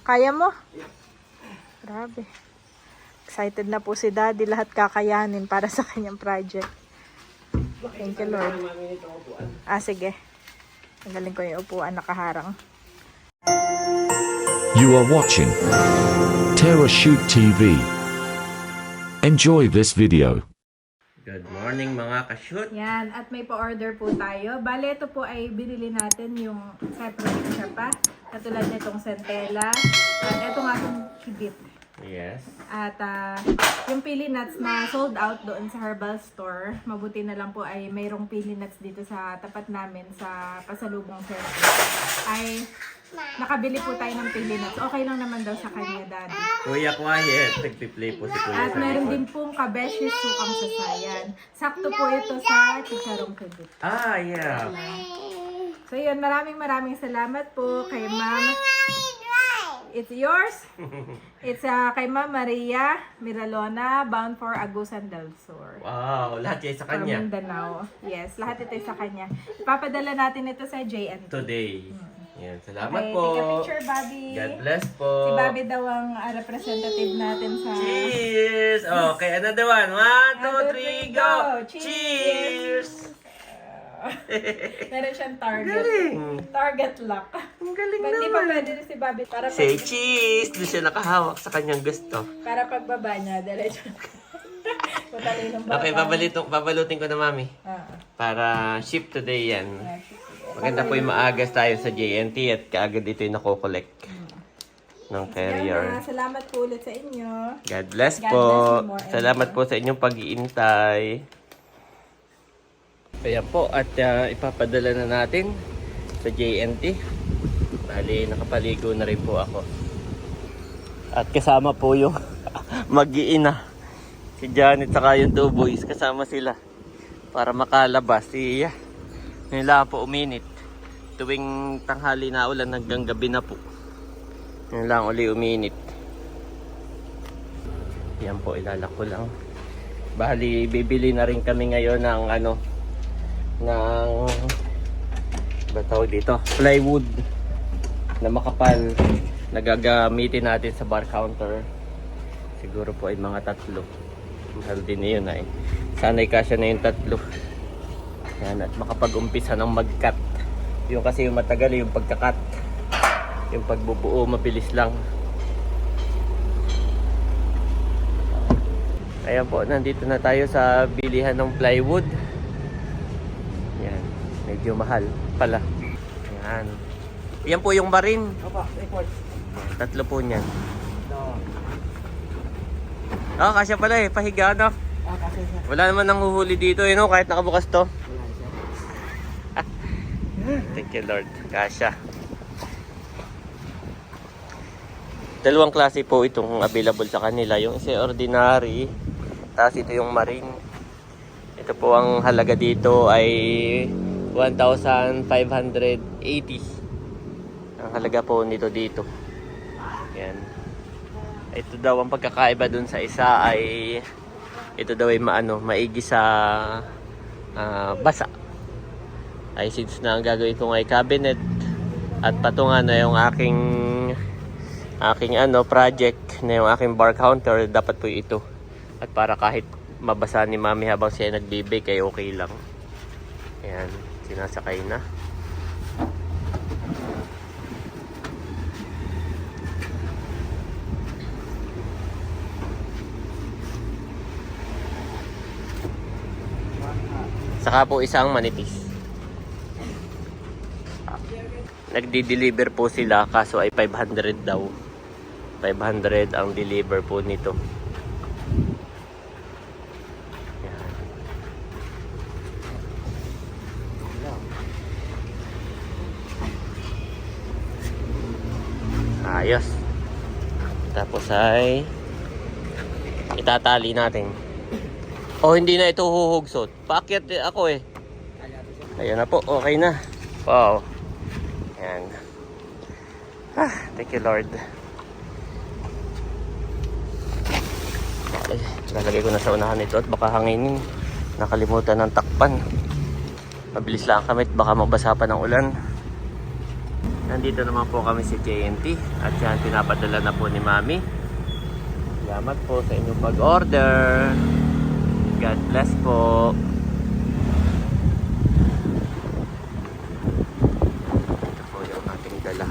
Kaya mo? Grabe. Excited na po si Daddy. Lahat kakayanin para sa kanyang project. Thank you, Lord. Sige. Tanggalin ko yung upuan nakaharang. You are watching TerraShoot TV. Enjoy this video. Good morning mga ka-shoot. Yan, at may pa-order po tayo. Bale, ito po ay binili natin yung sa probinsya pa. Katulad nitong centella. At ito nga itong hibit. Yes. At yung pili nuts na sold out doon sa herbal store. Mabuti na lang po ay mayroong pili nuts dito sa tapat namin sa pasalubong service. Ay nakabili po tayo ng pili nuts. Okay lang naman daw sa kanya, Daddy. Kuya Quiet, nagpi-play po si Kuya At sa meron likod. din pong kabeshi sukang sasayan. Sakto po ito sa chicharong hibit. Yeah. So yun, maraming salamat po kay Ma'am. It's yours. It's kay Ma'am Maria Miralona, bound for Agusan del Sur. Wow, lahat yan sa For kanya. Mindanao. Yes, lahat ito sa kanya. Ipapadala natin ito sa JNT. Today. Yan, salamat Okay, po. take a picture, Bobby. God bless po. Si Bobby daw ang representative natin sa... Cheers! Okay, another one. 1, 2, 3, go! Cheers! Cheers! Meron siyang target. Galing. Target lock. Ang galing Hindi pa naman. pwede rin si Bobby para Say cheese! Doon siya nakahawak sa kanyang gusto. para pagbaba niya, diretso. Patali ng baba. Okay, babalutin ko na, Mami. Para ship today yan. Maganda po yung maagas tayo sa JNT at kaagad ito yung nakokolekt ng carrier. Salamat po ulit sa inyo. God bless God po. bless you more and Salamat more. po sa inyong pag-iintay. Kaya po at ipapadala na natin sa JNT. Bali, nakapaligo na rin po ako. At kasama po yung mag-iina. Si Janet saka yung two boys. Kasama sila. Para makalabas. Nila po uminit. Tuwing tanghali na ulan hanggang gabi na po. Yan lang uli uminit. Yan po, ilalak ko lang. Bali, bibili na rin kami ngayon ng ba tawag dito? Plywood na makapal na gagamitin natin sa bar counter. Siguro po ay mga 3. Mahal din yun ay. Sana'y kasya na yung 3. Yan, at makapag-umpisa ng mag-cut. Yung kasi yung matagal yung pagka-cut. Yung pagbubuo mabilis lang. Ayan po, nandito na tayo sa bilihan ng plywood. Yan, medyo mahal pala. Yan. Yan po yung marin. Opo, report. 3 po niyan. Kasya pala pahiga no. Kasi sir. Wala naman nang huhuli dito kahit nakabukas to. Wala sir. Thank you Lord. Kasya. 2 klase po itong available sa kanila. Yung isa ordinary, tapos ito yung marine. Ito po ang halaga dito ay 1,580. Ang halaga po nito dito. Yan. Ito daw ang pagkakaiba dun sa isa ay ito daw ay maigi sa basa. Ay since na ang gagawin ko ay cabinet at patungan na yung aking project na yung aking bar counter, dapat po ito. At para kahit mabasa ni Mami habang siya nagbibake ay okay lang. Ayan, sinasakay na. Saka po isang manipis. Nagdi-deliver po sila kaso ay 500 daw. 500 ang deliver po nito. Yan. Ayos. Tapos ay itatali natin. O hindi na ito huhugsot. Paakyat ako eh. Ayun na po, okay na. Wow. Yan. Thank you Lord. Okay, lalagay ko na sa unahan ito at baka hanginin. Nakalimutan ng takpan. Mabilis lang kami at baka mabasa pa ng ulan. Nandito naman po kami sa JNT at yan pinapadala na po ni Mami. Salamat po sa inyong pag-order. God bless po. Ito po yung ating dala.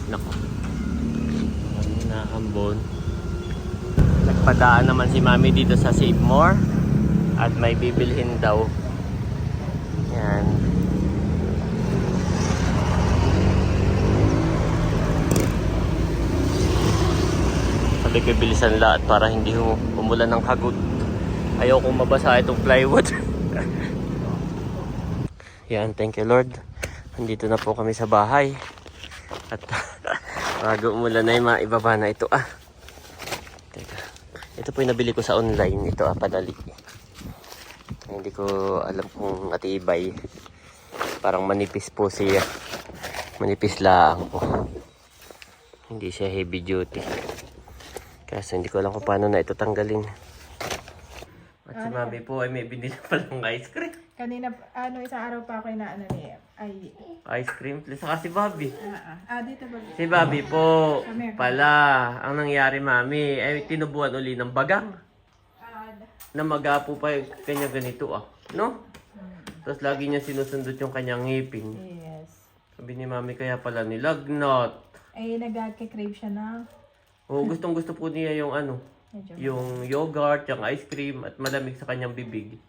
Nako. Ano na ambon. Nagpadaan naman si Mami dito sa Save More at may bibilhin daw. Yan. Sabi ko bilisan lahat para hindi umulan ng hagot. Ayaw kong mabasa itong plywood. Yan, thank you Lord. Nandito na po kami sa bahay. At bago umulan na yung maibaba na ito Teka. Ito po yung nabili ko sa online. Ito padali. Hindi ko alam kung matibay. Parang manipis po siya. Manipis lang po. Hindi siya heavy duty. Kaso hindi ko alam kung paano na ito tanggalin. At si Mami po ay may binili palang ice cream. Kanina, isang araw pa ako na ay... Ice cream please. Saka si Bobby. Dito ba? Si Bobby po pala. Ang nangyari Mami ay tinubuan uli ng bagang. Na magapo pa yung kanya ganito no? Tapos lagi niya sinusundot yung kanyang ngipin. Yes. Sabi ni Mami kaya pala nilagnat. Ay, nag-crave siya na. Oh, gustong gusto po niya yung yung yogurt, yung ice cream at malamig sa kanyang bibig.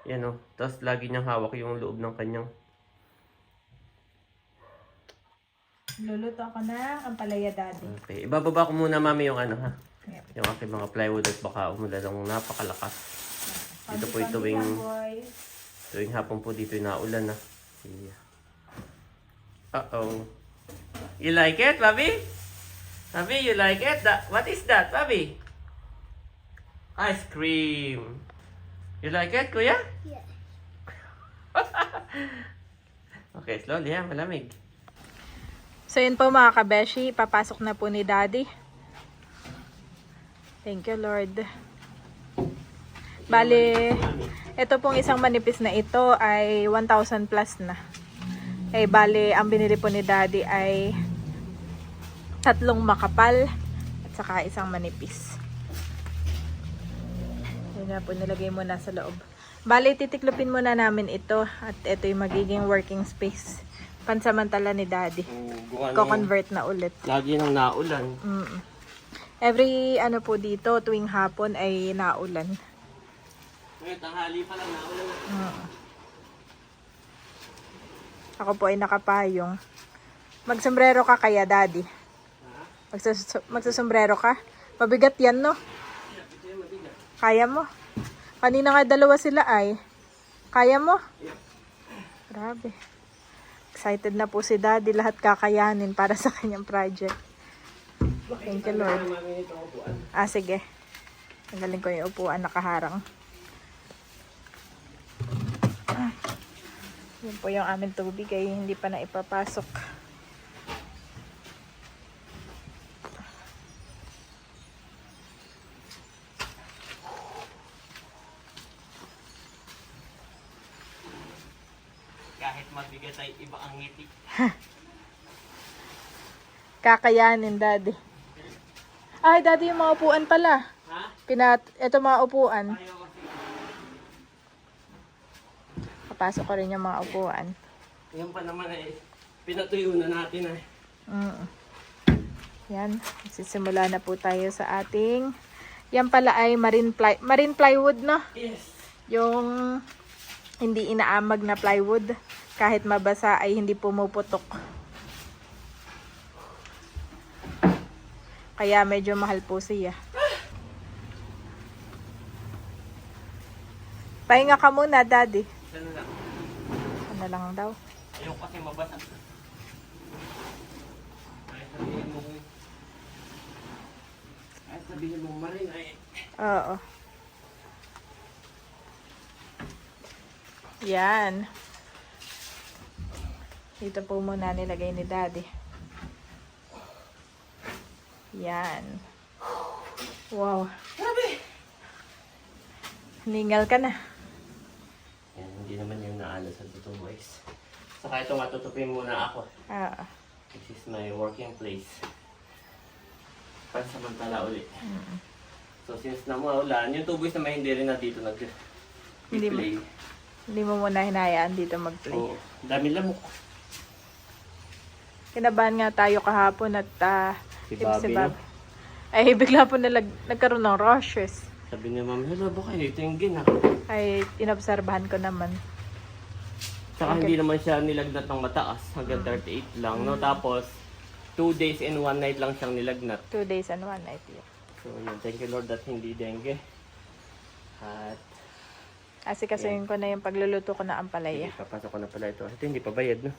Yan Tapos lagi niyang hawak yung loob ng kanyang. Luluto ako na ang palaya daddy. Okay, ibababa ko muna Mami yung ha. Yep. Yung aking mga plywood at baka umulan ng napakalakas. Dito po tuwing hapon po dito yung naulan Yeah. Uh-oh. You like it, Bobby? Bobby, you like it? What is that, Bobby? Ice cream. You like it, Kuya? Yeah. Okay, slowly malamig. So yun po mga kabeshi, papasok na po ni Daddy. Thank you Lord. Bale, ito pong isang manipis na ito ay 1,000 plus na. Bale, ang binili po ni Daddy ay 3 makapal at saka isang manipis. Yun na po, nilagay muna sa loob. Bale, titiklopin muna namin ito at ito yung magiging working space. Pansamantala ni Daddy. Ko-convert na ulit. Lagi nang naulan. Every po dito, tuwing hapon ay naulan. Ngayon, tanghali pa lang naulan. Ako po ay nakapayong. Magsombrero ka kaya, Daddy? Magsusombrero ka? Mabigat yan, no? Kaya mo? Kanina nga 2 sila ay. Kaya mo? Grabe. Excited na po si Daddy. Lahat kakayanin para sa kanyang project. Thank you, Lord. Sige. Tanggalin ko yung upuan nakaharang. Yan po yung aming tubig ay hindi pa na ipapasok. Kahit mabigat ay iba ang ngiti. Kakayanin, Daddy. Ay, Daddy, yung mga upuan pala. Ito mga upuan. Papasok ko rin yung mga upuan. Yan pa naman ay pinatuyo na natin Yan. Sisimula na po tayo sa ating... Yan pala ay marine plywood, no? Yes. Yung hindi inaamag na plywood. Kahit mabasa ay hindi pumuputok. Kaya medyo mahal po siya. Pahinga ka muna, Daddy. Ano lang daw? Ayaw kasi mabasa. Ay sabihin mo marin ay... Oo. Yan. Dito po muna nilagay ni Daddy. Yan. Wow. Ningal ka na. Yan, hindi naman yung naano sa Tutu Boys. Saka ito matutupin muna ako. Ah. This is my working place. Pansamantala ulit. So since na maulan, yung 2 boys naman hindi rin na dito nag-play. Hindi mo muna hinayaan dito mag-play. Oo, dami lamok. Kinabahan nga tayo kahapon at Si Bobby, no? Ay, bigla po nagkaroon ng rashes. Sabi niya, Ma'am, hello, baka ito yung gina. Ay, inobserbahan ko naman. Saka hindi naman siya nilagnat ng mataas. Hanggang 38 lang, no? Tapos, 2 days and 1 night lang siyang nilagnat. 2 days and 1 night yun. So, yun, thank you Lord that hindi dengue. At, Asikasuhin ko na yung pagluluto ko na ampalaya. papasok ko na pala ito. Ito hindi pa bayad, no?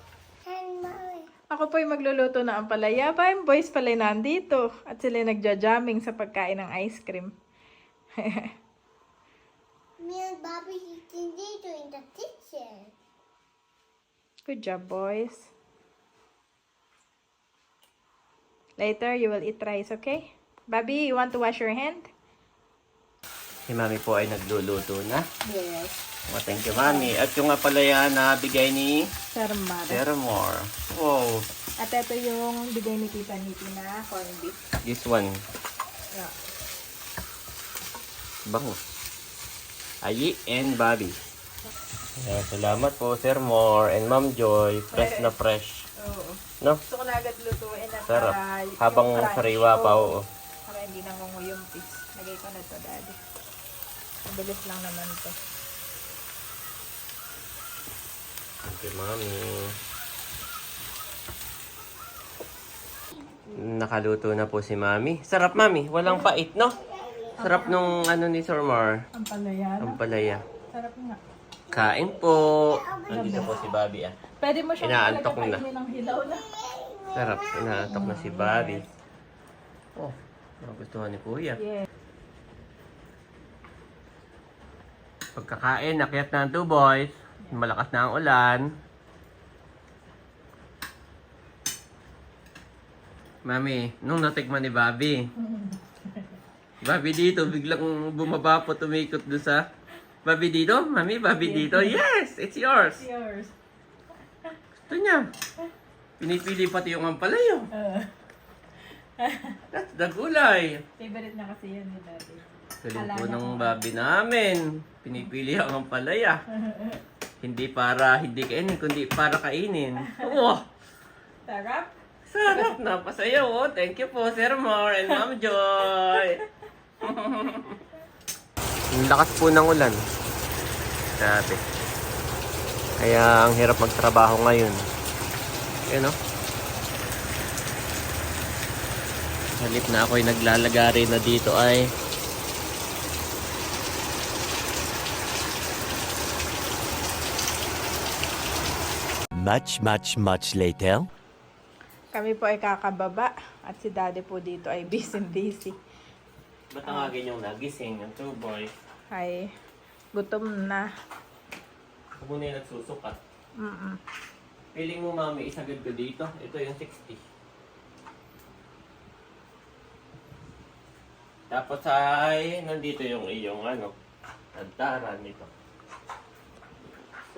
Ako po yung magluluto na ampalaya. Ba, yung boys pala nandito. At sila nagja-jamming sa pagkain ng ice cream. Me and Bobby eating dito in the kitchen. Good job, boys. Later, you will eat rice, okay? Bobby, you want to wash your hand? Si Mami po ay nagluluto na. Yes. Oh, thank you, Mami. At yung nga pala yan na bigay ni Sir Mar. Terramore. Wow. At ito yung bigay ni Tita Niti na corned beef. This one. Yeah. Bango. Ayi and Bobby. Ayan, salamat po, Sir Moore and Ma'am Joy. Fresh na fresh. Oo. No? Gusto ko na agad lutuin at Sarap. para Habang yung crunch, sariwa pa, oo. Para hindi nangungu yung piece. Lagay ko na to, Daddy. Mabilis lang naman to. Thank you, Mami. Nakaluto na po si Mami. Sarap, Mami. Walang pait, no? Sarap nung ano ni Sir Moore. Ampalaya. Ang palaya. Sarap nga. Kain po. Nandito po si Bobby, ah. Pwede mo siyang Inaantok talaga na. kainin ng hilaw na. Sarap. Inaantok na si Bobby. Oh, nagustuhan ni Kuya. Yeah. Pagkakain, nakyat na ang 2 boys. Malakas na ang ulan. Mami, nung natikman ni Bobby. Bobby dito, biglang bumaba po, tumikot doon sa... Bobby dito? Mami, Bobby dito? Yes! It's yours! Yours. Gusto niya. Pinipili pati yung ampalayo. That's the gulay. Favorite na kasi yan ni Daddy. Galing po ng Bobby namin. Pinipili ang ampalaya. Hindi para hindi kainin, kundi para kainin. Wow! Sarap. Sarap na. Pasayaw, oh. Thank you po, Sir Moore and Ma'am Joy. Ang lakas po ng ulan. Grabe. Kaya ang hirap magtrabaho ngayon. Ayan, oh. Halip na ako'y naglalagari na dito ay Much later. Kami po ay kakababa at si Daddy po dito ay busy. ba't ang agad yung nagising yung 2 boys? Ay, gutom na. Ako muna yung nagsusukat. Mm-mm. Feeling mo, Mami, isagad ko dito. Ito yung 60. Tapos ay, nandito yung iyong ano, antaran nito.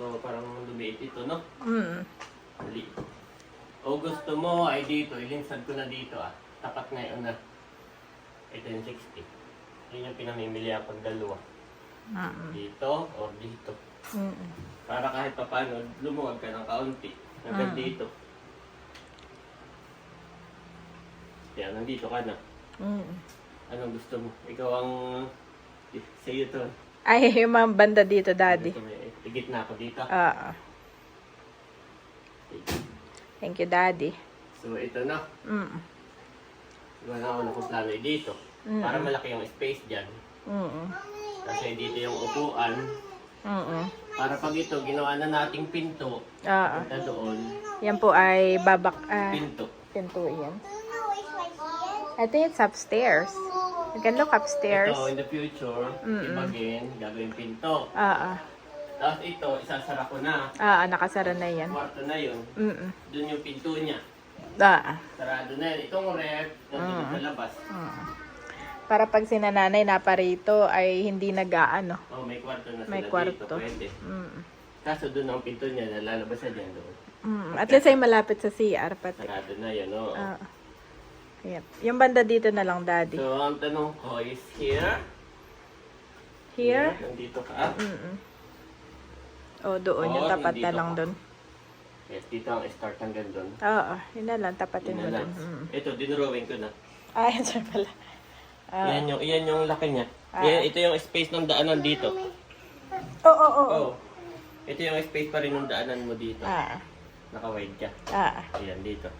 So, parang lumiit ito, no? Mm. Mali. O gusto mo ay dito, ilinsad ko na dito ah. Tapat na yun na. Ito yung 60. Yun yung pinamimili pag dalawa. Mm. Dito or dito. Mm. Para kahit pa paano, lumuwag ka ng kaunti. Hanggang dito. Kaya nandito ka na. Mm. Anong gusto mo? Ikaw ang... Sa'yo to. Ay, yung mga banda dito, Daddy. Gusto mo, igit na ako dito. Thank you, Daddy. So, ito na. Mm. Iwan na ako na kung plano dito. Para malaki yung space dyan. Mm. Kasi dito yung upuan. Mm. Para pag ito, ginawa na nating pinto. Punta doon. Yan po ay babak... Pinto. pinto yan. Do you know it's right here? I think it's upstairs. You can look upstairs. Ito, in the future, ibagin, gagawin pinto. Tapos ito, isasara ko na. Nakasara na yan. Kwarto na yun. Mm. Doon yung pinto niya. Ah. Sarado na yan. Itong ref, nandun sa labas. Para pag sinananay na parito ay hindi nag-aano. Oh, may kwarto na sila May dito. kwarto. Pwede. Mm. Kaso doon ang pinto niya, nalalabas na dyan doon. At least ay malapit sa CR pati. Sarado na yan, oo. Ayan. Yung banda dito na lang, Daddy. So, ang tanong ko is here. Here? Nandito ka. O, doon. Yung Oo, tapat na nandito lang ka. doon. Yes, dito ang start hanggang doon. Oo, yun na lang. Tapatin mo Yun na doon. lang. Ito, dinrawing ko na. Ay, sir pala. Yan yung laki niya. Ito yung space ng daanan dito. Oo. Oh. Ito yung space pa rin ng daanan mo dito. Naka-wide ka. Ayan, dito.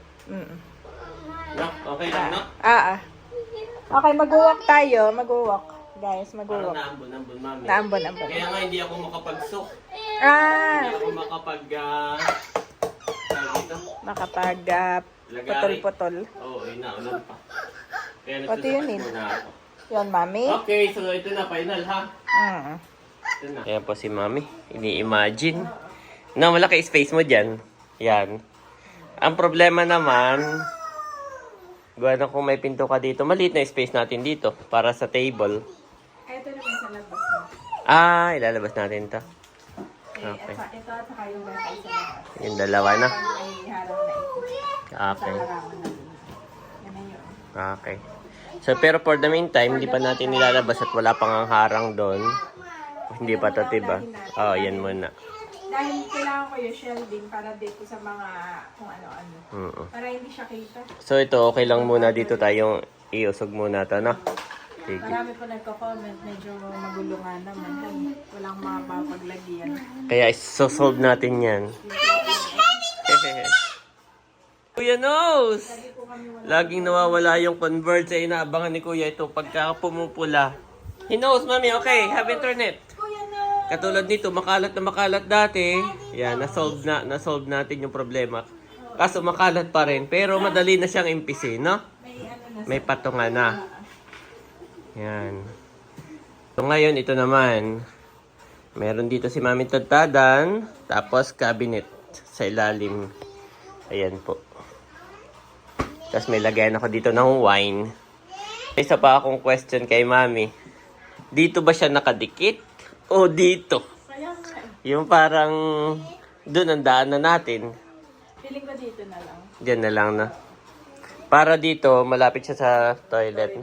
No? Okay lang, no? Okay, mag-walk tayo. Mag-walk. Guys, Parang mag-walk. naambon-ambon, mami. Naambon. Kaya nga hindi ako makapag-soak. Hindi ako makapag... dito. Makapag Lagari. putol-putol. Oo, inaulan pa. Kaya Pati yun, nagsusukat muna ako. Yun, mami. Okay, so ito na, final ha? Ito na. Ayan po si mami. Ini-imagine. Na malaki space mo dyan. Yan. Ang problema naman, gawa na kung may pinto ka dito, maliit na space natin dito para sa table. Ito naman sa labas mo. Ilalabas natin to. Okay. Ito at saka yung wifi sa labas. Yung dalawa na. May harang na ito. Okay. Harapan na. Yan na yun. Okay. So, pero for the meantime, hindi pa natin nilalabas at wala pang ang harang doon. Hindi pa to, diba? Yan muna. Dahil kailangan ko yung shelving para dito sa mga kung ano-ano. Para hindi siya kita. So, ito, okay lang muna dito tayong iusog muna to, no? Sige. Marami po nagko-comment, medyo magulungan naman. Walang mapapaglagyan. Kaya isosolve natin yan. Kuya Nose! Laging nawawala yung convert sa inaabangan ni Kuya ito pagka pumupula. He knows, mami, okay, have internet. Katulad nito, makalat na makalat dati. Yan, na-solve natin yung problema. Kaso makalat pa rin, pero madali na siyang impisin, no? May patungan na. Yan. So ngayon, ito naman. Meron dito si Mami Tadtadan, tapos cabinet sa ilalim. Ayan po. Tapos may lagayan ako dito ng wine. Isa pa akong question kay Mami. Dito ba siya nakadikit? O dito? Yung parang doon ang daanan natin. Feeling ko dito na lang. Diyan na lang na. Para dito, malapit siya sa toilet.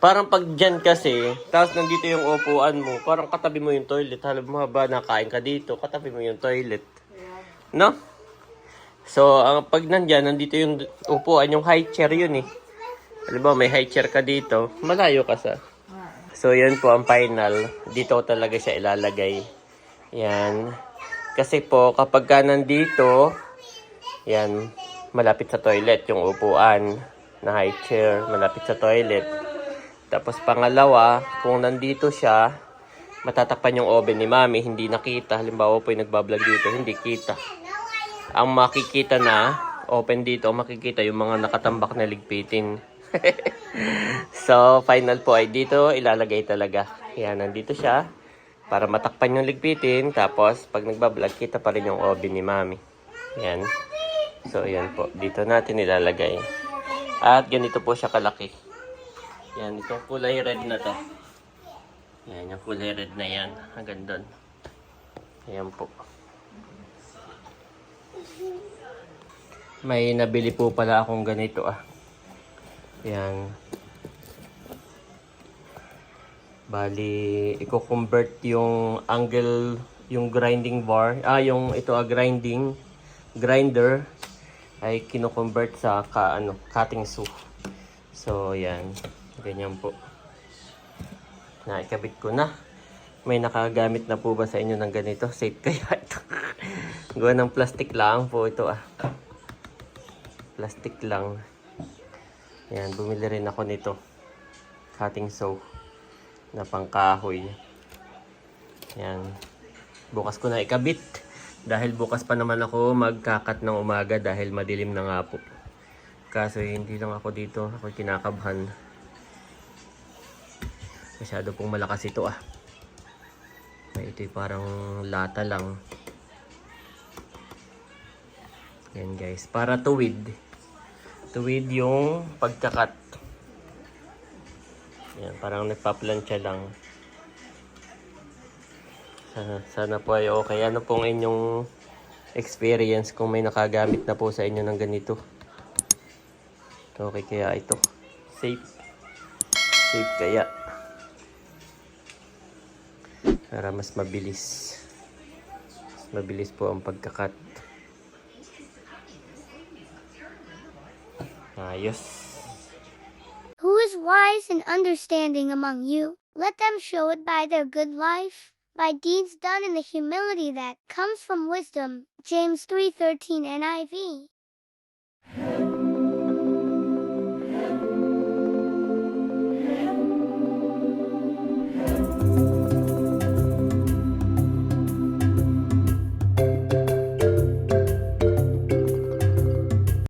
Parang pag dyan kasi, tapos nandito yung upuan mo, parang katabi mo yung toilet. Halos mo ba nakain ka dito, katabi mo yung toilet. No? So, ang pag nandyan, nandito yung upuan, yung high chair yun eh. Halimbawa, may high chair ka dito, malayo ka sa... So, yan po ang final. Dito talaga siya ilalagay. Yan. Kasi po, kapag ka nandito, yan, malapit sa toilet yung upuan na high chair, malapit sa toilet. Tapos pangalawa, kung nandito siya, matatakpan yung oven ni Mami, hindi nakita. Halimbawa po yung nagbablog dito, hindi kita. Ang makikita na, open dito, makikita yung mga nakatambak na ligpitin. So, final po ay dito, ilalagay talaga. Yan, nandito siya. Para matakpan yung ligpitin. Tapos, pag nagbablog, kita pa rin yung oven ni Mami. Yan. So, yan po. Dito natin ilalagay. At ganito po siya kalaki. Yan, itong kulay red na to. Yan, yung kulay red na yan. Hanggang doon. Yan po. May nabili po pala akong ganito Yan. Bali, i-convert yung angle, yung grinding bar. Yung ito grinder ay kino-convert sa cutting saw. So, yan. Ganyan po. Naikabit ko na. May nakagamit na po ba sa inyo ng ganito? Safe kaya ito. Gawa ng plastic lang po ito Plastic lang. Yan, bumili rin ako nito. Cutting saw na pangkahoy. Yan. Bukas ko na ikabit. Dahil bukas pa naman ako magkakat ng umaga dahil madilim na nga po. Kaso hindi lang ako dito. Ako kinakabahan. Masyado pong malakas ito Ito'y parang lata lang. Yan guys. Para tuwid yung pagkakat. Yan, parang nagpa-plancha lang. Sana po ay okay. Ano pong inyong experience kung may nakagamit na po sa inyo ng ganito? Okay kaya ito? Safe? Safe kaya? Para mas mabilis. Mas mabilis po ang pagkakat. Ayos. Who is wise and understanding among you? Let them show it by their good life, by deeds done in the humility that comes from wisdom. James 3:13 NIV.